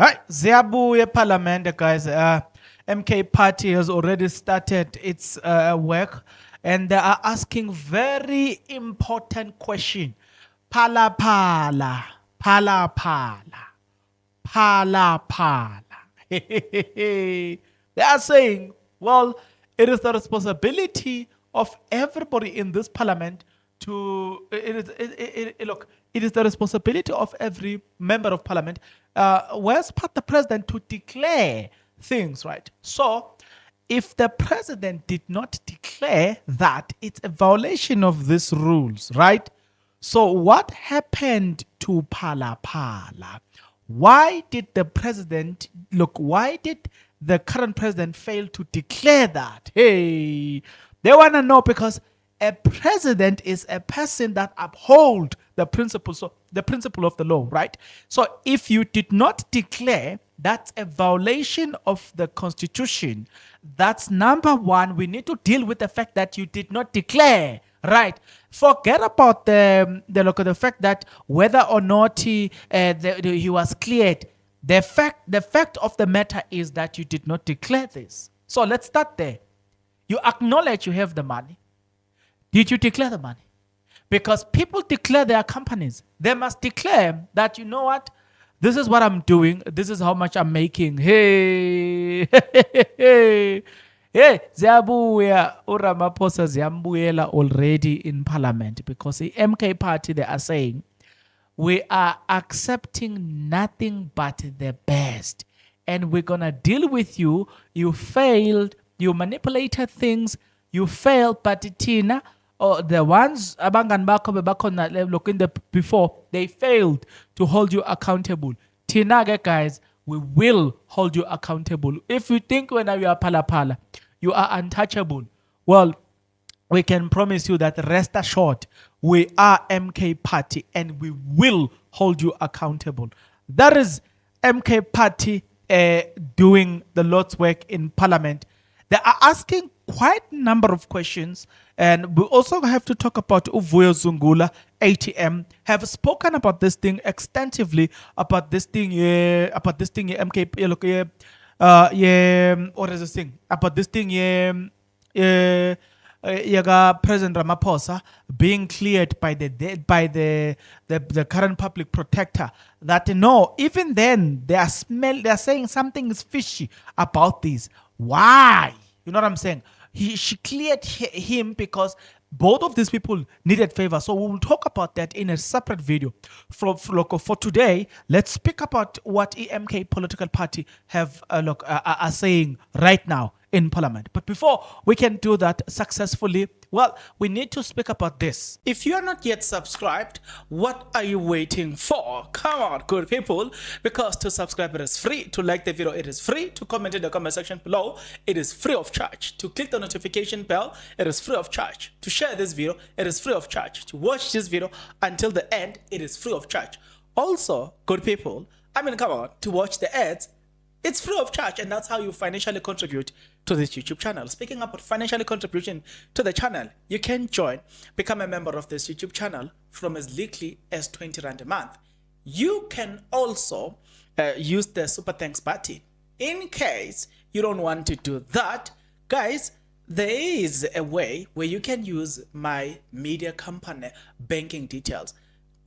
Hi, Ziabuye Parliament, guys. MK Party has already started its work, and they are asking very important question. Pala pala, pala pala, pala pala. They are saying, well, it is the responsibility of everybody in this parliament to look. It is the responsibility of every member of parliament, where's part the president to declare things, right? So, if the president did not declare that, it's a violation of these rules, right? So, what happened to Pala Pala? Why did the president look? Why did the current president fail to declare that? Hey, they want to know because a president is a person that uphold the principles, so the principle of the law, right? So if you did not declare, that's a violation of the constitution. That's number one. We need to deal with the fact that you did not declare. Right. Forget about the fact that whether or not he was cleared. The fact of the matter is that you did not declare this. So let's start there. You acknowledge you have the money. Did you declare the money? Because people declare their companies. They must declare that, you know what? This is what I'm doing. This is how much I'm making. Hey, hey, ziyabuya uRamaphosa ziyambuyela already in parliament because the MK party, they are saying, we are accepting nothing but the best. And we're going to deal with you. You failed. You manipulated things. You failed. But Tina, or the ones abangan bakho bebakhona look in the before, they failed to hold you accountable. Tina, guys, we will hold you accountable. If you think when you are pala pala, you are untouchable, well, we can promise you that rest assured, we are MK Party and we will hold you accountable. That is MK Party doing the Lord's work in Parliament. They are asking quite a number of questions, and we also have to talk about Uvuyo Zungula, ATM, have spoken about this thing extensively, about this thing, MK, look, what is this thing? About this thing, President Ramaphosa being cleared by the current public protector. That no, even then they are saying something is fishy about this. Why? You know what I'm saying? She cleared him because both of these people needed favor. So we will talk about that in a separate video. For today, let's speak about what EMK political party have are saying right now in parliament. But before we can do that successfully, well, we need to speak about this. If you are not yet subscribed, what are you waiting for? Come on, good people, because to subscribe it is free, to like the video it is free, to comment in the comment section below it is free of charge, to click the notification bell it is free of charge, to share this video it is free of charge, to watch this video until the end it is free of charge. Also, good people, come on, to watch the ads it's free of charge, and that's how you financially contribute to this YouTube channel. Speaking about financially contribution to the channel, you can become a member of this YouTube channel from as little as 20 Rand a month. You can also use the Super Thanks button. In case you don't want to do that, guys, there is a way where you can use my media company banking details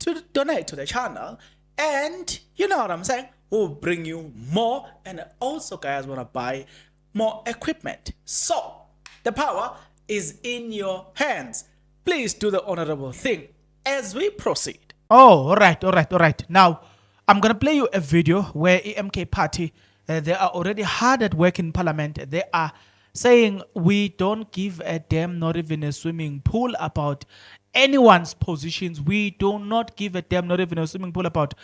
to donate to the channel, and you know what I'm saying? Will bring you more, and also guys want to buy more equipment. So the power is in your hands. Please do the honorable thing as we proceed. Oh, all right. Now I'm gonna play you a video where EMK party they are already hard at work in parliament. They are saying we don't give a damn, not even a swimming pool, about anyone's positions. We do not give a damn, not even a swimming pool, about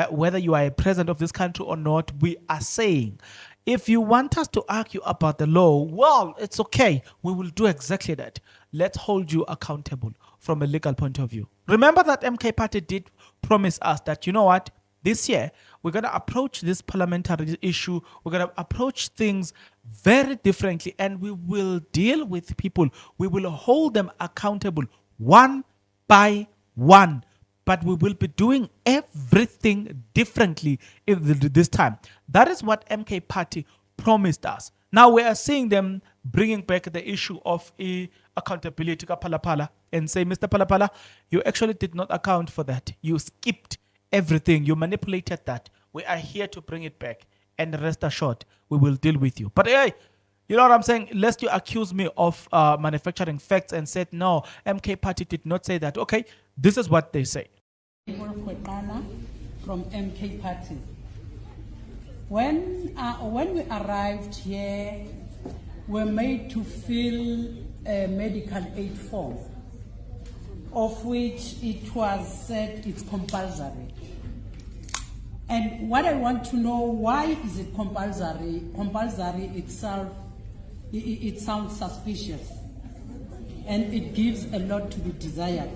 whether you are a president of this country or not. We are saying, if you want us to argue about the law, well, it's okay. We will do exactly that. Let's hold you accountable from a legal point of view. Remember that MK Party did promise us that, you know what, this year, we're going to approach this parliamentary issue. We're going to approach things very differently, and we will deal with people. We will hold them accountable one by one. but we will be doing everything differently this time. That is what MK Party promised us. Now we are seeing them bringing back the issue of accountability ka Phalaphala and say, Mr. Phalaphala, you actually did not account for that. You skipped everything. You manipulated that. We are here to bring it back. And rest assured, we will deal with you. But hey, you know what I'm saying? Lest you accuse me of manufacturing facts and said, no, MK Party did not say that. Okay, this is what they say. From MK Party. When we arrived here, we were made to fill a medical aid form, of which it was said it's compulsory. And what I want to know, why is it compulsory? Compulsory itself, it sounds suspicious, and it gives a lot to be desired.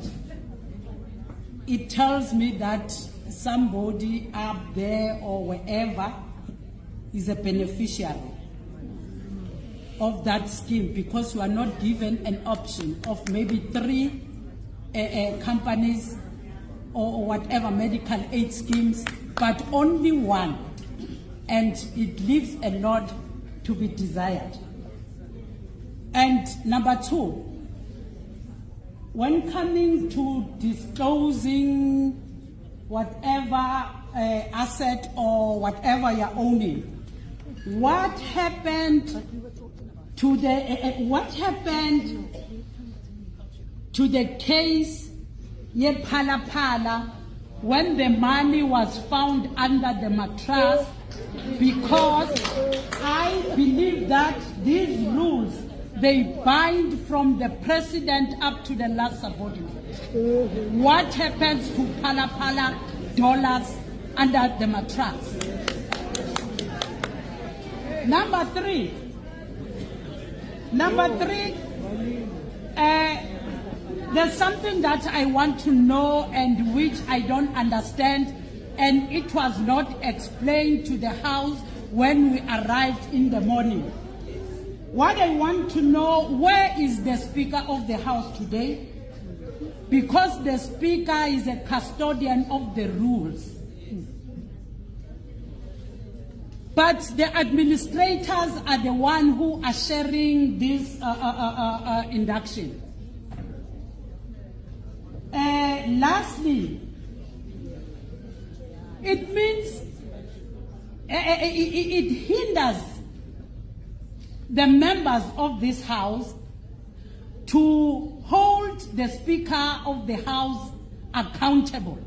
It tells me that somebody up there or wherever is a beneficiary of that scheme, because you are not given an option of maybe 3 companies or whatever medical aid schemes, but only one, and it leaves a lot to be desired. And number 2, when coming to disclosing whatever asset or whatever you're owning, what happened to the case ye Phalaphala when the money was found under the mattress? Because I believe that these rules, they bind from the president up to the last subordinate. What happens to Phalaphala dollars under the mattress? Number 3, there's something that I want to know and which I don't understand, and it was not explained to the House when we arrived in the morning. What I want to know, where is the Speaker of the House today? Because the Speaker is a custodian of the rules. But the administrators are the ones who are sharing this induction. Lastly, it means it hinders the members of this House to hold the Speaker of the House accountable,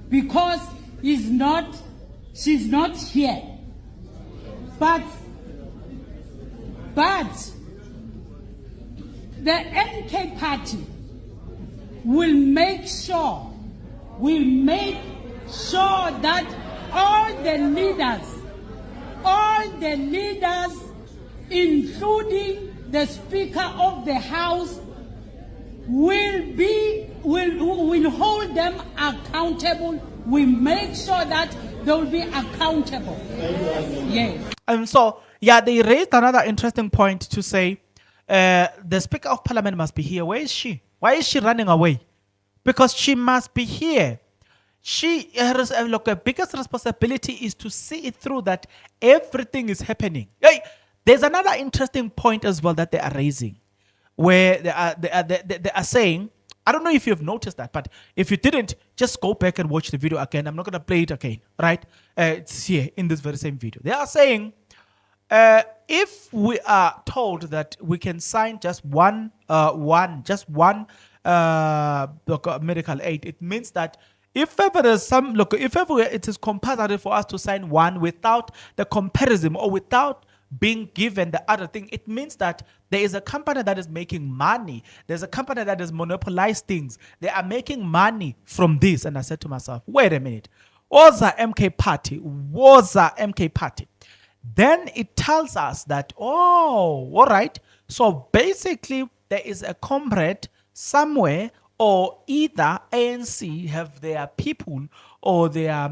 because she's not here. But the MK Party will make sure that all the leaders, including the Speaker of the House, will hold them accountable. We make sure that they will be accountable. Yes. And so, yeah, they raised another interesting point to say the Speaker of Parliament must be here. Where is she? Why is she running away? Because she must be here. Her biggest responsibility is to see it through that everything is happening. Hey, there's another interesting point as well that they are raising, where they are saying, I don't know if you've noticed that, but if you didn't, just go back and watch the video again. I'm not going to play it again, right? It's here in this very same video. They are saying, if we are told that we can sign just one medical aid, it means that if ever there's if ever it is compulsory for us to sign one without the comparison or without being given the other thing, it means that there is a company that is making money. There's a company that has monopolized things. They are making money from this. And I said to myself, wait a minute. Woza MK Party. Then it tells us that, oh, all right. So basically, there is a comrade somewhere, or either ANC have their people or their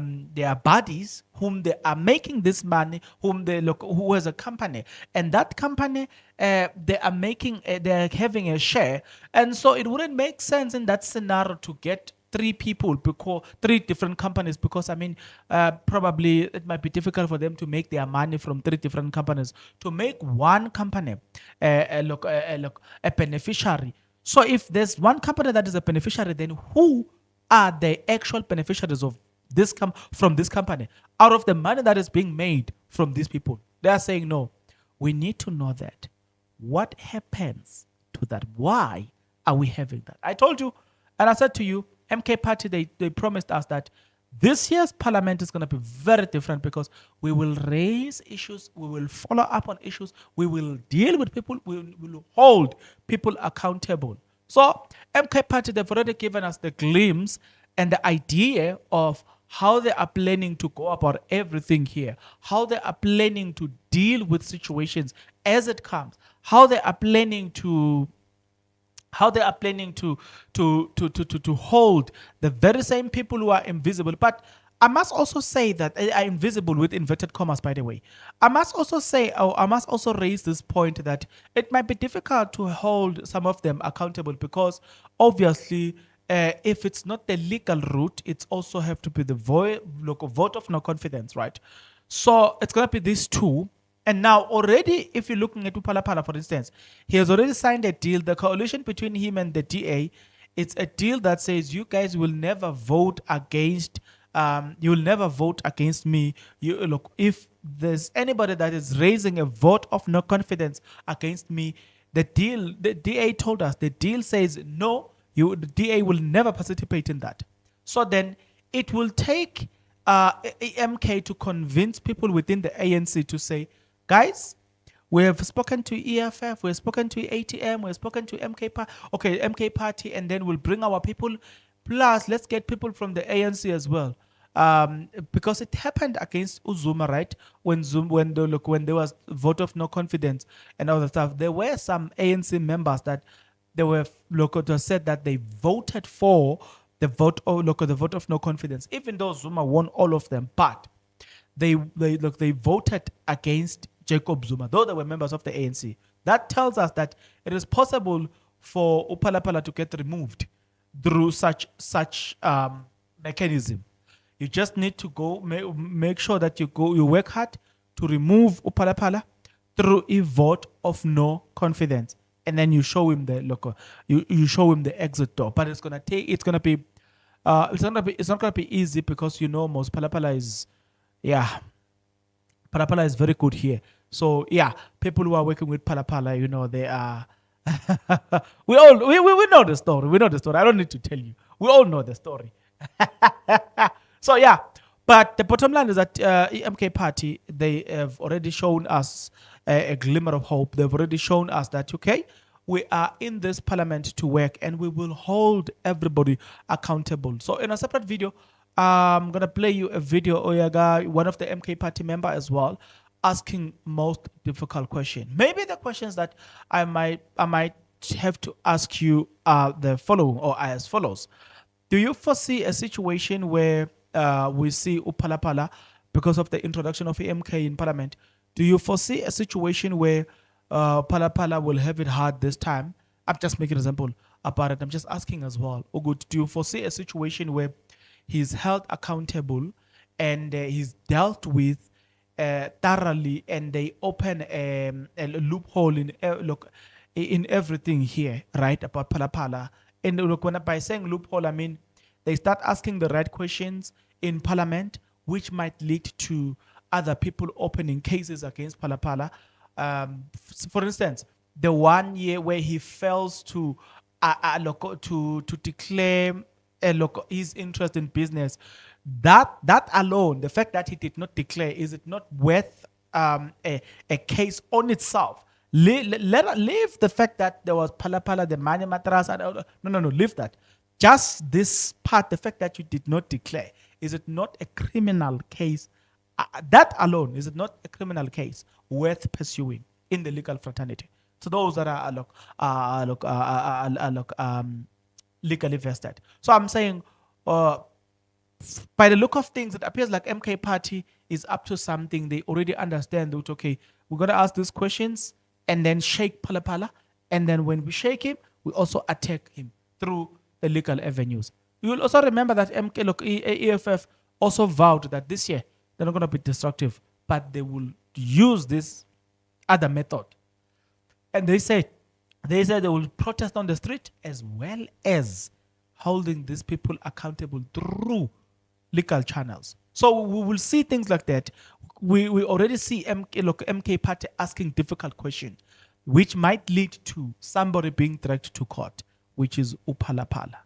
buddies whom they are making this money, who has a company, and that company they are having a share, and so it wouldn't make sense in that scenario to get three people, because three different companies, because I mean, probably it might be difficult for them to make their money from three different companies. To make one company a beneficiary. So if there's one company that is a beneficiary, then who are the actual beneficiaries of from this company out of the money that is being made from these people? They are saying no. We need to know that. What happens to that? Why are we having that? I told you, and I said to you, MK Party, they promised us that this year's parliament is going to be very different because we will raise issues, we will follow up on issues, we will deal with people, we will hold people accountable. So, MK Party, they've already given us the glimpse and the idea of how they are planning to go about everything here, how they are planning to deal with situations as it comes, how they are planning to hold the very same people who are invisible. But I must also say that are invisible with inverted commas, by the way. I must also raise this point that it might be difficult to hold some of them accountable because obviously if it's not the legal route, it's also have to be the vote of no confidence, right? So it's gonna be these two. And now already, if you're looking at Upalapala, for instance, he has already signed a deal. The coalition between him and the DA, it's a deal that says you guys will never vote against. You will never vote against me. You look, if there's anybody that is raising a vote of no confidence against me, the DA told us the deal says no. The DA will never participate in that. So then it will take MK to convince people within the ANC to say, guys, we have spoken to EFF, we have spoken to ATM, we have spoken to MK Party, and then we'll bring our people. Plus, let's get people from the ANC as well. Because it happened against Uzuma, right? When there was vote of no confidence and all that stuff, there were some ANC members that they were said that they voted for the vote of no confidence, even though Zuma won all of them, but they voted against Jacob Zuma, though they were members of the ANC. That tells us that it is possible for Upalapala to get removed through such mechanism. You just need to go make sure that you work hard to remove Upalapala through a vote of no confidence, and then you show him you show him the exit door. But it's not gonna be easy because most Palapala is Palapala is very good here. So yeah, people who are working with Palapala, they are. we know the story. We know the story. I don't need to tell you. We all know the story. So yeah, but the bottom line is that EMK Party, they have already shown us a glimmer of hope. They've already shown us that okay, we are in this parliament to work, and we will hold everybody accountable. So in a separate video, I'm gonna play you a video, Oyaga, one of the MK Party member as well, asking most difficult question. Maybe the questions that I might have to ask you are the following, or are as follows. Do you foresee a situation where we see Upalapala, because of the introduction of MK in parliament, do you foresee a situation where Palapala will have it hard this time? I'm just making an example about it. I'm just asking as well. Ogut, do you foresee a situation where he's held accountable and he's dealt with thoroughly, and they open a loophole in everything here, right, about Palapala? And look, by saying loophole, I mean they start asking the right questions in parliament, which might lead to other people opening cases against Palapala. For instance, the 1 year where he fails to declare his interest in business, that alone, the fact that he did not declare, is it not worth a case on itself? Leave the fact that there was Palapala, the money matras, no, leave that. Just this part, the fact that you did not declare, is it not a criminal case? That alone, is it not a criminal case worth pursuing in the legal fraternity? So those that are legally vested. So I'm saying, by the look of things, it appears like MK Party is up to something. They already understand that, okay, we're going to ask these questions and then shake Palapala. And then when we shake him, we also attack him through the legal avenues. You will also remember that EFF also vowed that this year they're not going to be destructive, but they will use this other method. And they said they will protest on the street as well as holding these people accountable through legal channels. So we will see things like that. We already see MK Party asking difficult questions, which might lead to somebody being dragged to court, which is Upalapala.